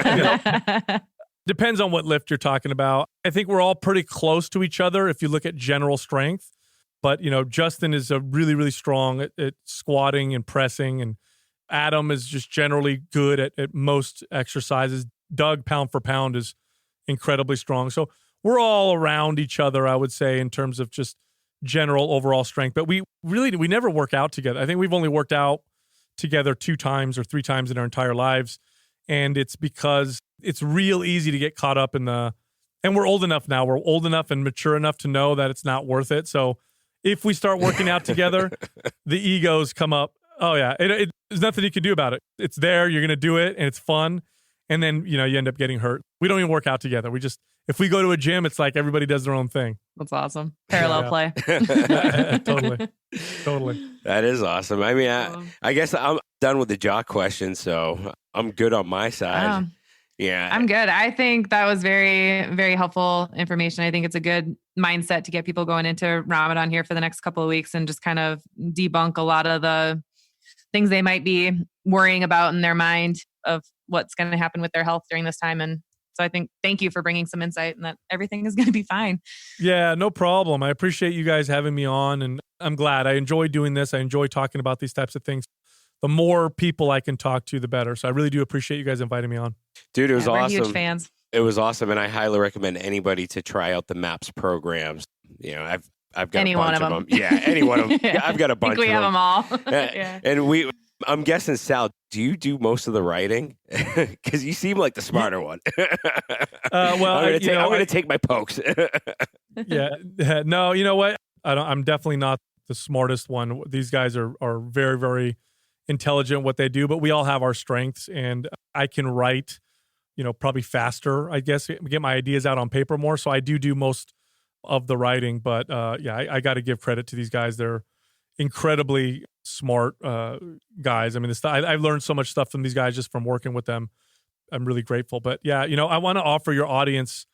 depends on what lift you're talking about. I think we're all pretty close to each other if you look at general strength. But, Justin is a really, really strong at squatting and pressing, and Adam is just generally good at most exercises. Doug, pound for pound, is incredibly strong. So we're all around each other, I would say, in terms of just general overall strength. But we never work out together. I think we've only worked out together 2 times or 3 times in our entire lives. And it's because it's real easy to get caught up in and we're old enough now. We're old enough and mature enough to know that it's not worth it. So if we start working out together, the egos come up. Oh yeah. There's nothing you can do about it. It's there. You're going to do it and it's fun. And then, you end up getting hurt. We don't even work out together. If we go to a gym, it's like everybody does their own thing. That's awesome. Parallel play. Totally. That is awesome. I mean, I guess I'm done with the jock question, so I'm good on my side. Yeah. I'm good. I think that was very, very helpful information. I think it's a good mindset to get people going into Ramadan here for the next couple of weeks and just kind of debunk a lot of the things they might be worrying about in their mind of what's going to happen with their health during this time. And so I think, thank you for bringing some insight and that everything is going to be fine. Yeah, no problem. I appreciate you guys having me on, and I'm glad. I enjoy doing this. I enjoy talking about these types of things. The more people I can talk to, the better. So I really do appreciate you guys inviting me on. Dude, it was awesome. We're huge fans. It was awesome, and I highly recommend anybody to try out the MAPS programs. I've got any a bunch one of them. Yeah, any one of them. Yeah, I've got a bunch of them. We have them all. Yeah. And I'm guessing, Sal, do you do most of the writing? Because you seem like the smarter one. I'm going to take my pokes. Yeah. No, you know what? I'm definitely not the smartest one. These guys are very, very intelligent at what they do, but we all have our strengths, and I can write, probably faster, I guess, get my ideas out on paper more. So I do most of the writing, but I got to give credit to these guys. They're incredibly smart guys. I mean, I've learned so much stuff from these guys just from working with them. I'm really grateful. But yeah, I want to offer your audience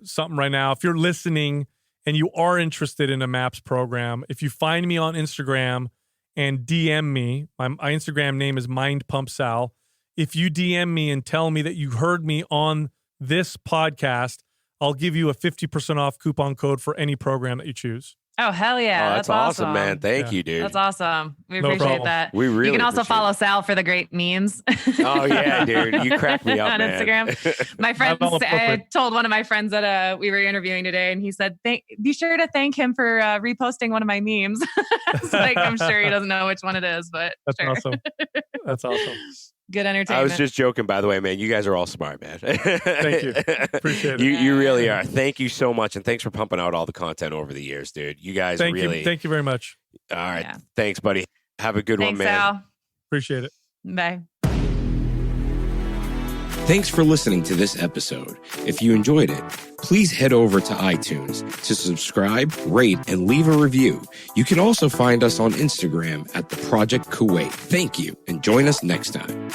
something right now. If you're listening and you are interested in a MAPS program, if you find me on Instagram and DM me, my Instagram name is MindPumpSal. If you DM me and tell me that you heard me on this podcast, I'll give you a 50% off coupon code for any program that you choose. Oh, hell yeah. Oh, that's awesome, man. Thank you, dude. That's awesome. We appreciate that. We really You can also appreciate follow Sal for the great memes. Oh, yeah, dude. You crack me up, on man. Instagram. My friends, I told one of my friends that we were interviewing today, and he said, be sure to thank him for reposting one of my memes. It's like, I'm sure he doesn't know which one it is, but that's sure. awesome. That's awesome. Good entertainment. I was just joking, by the way, man. You guys are all smart, man. Thank you. Appreciate it. You really are. Thank you so much. And thanks for pumping out all the content over the years, dude. You guys Thank you very much. All right. Yeah. Thanks, buddy. Have a good one, man. Sal. Appreciate it. Bye. Thanks for listening to this episode. If you enjoyed it, please head over to iTunes to subscribe, rate, and leave a review. You can also find us on Instagram at The Project Kuwait. Thank you, and join us next time.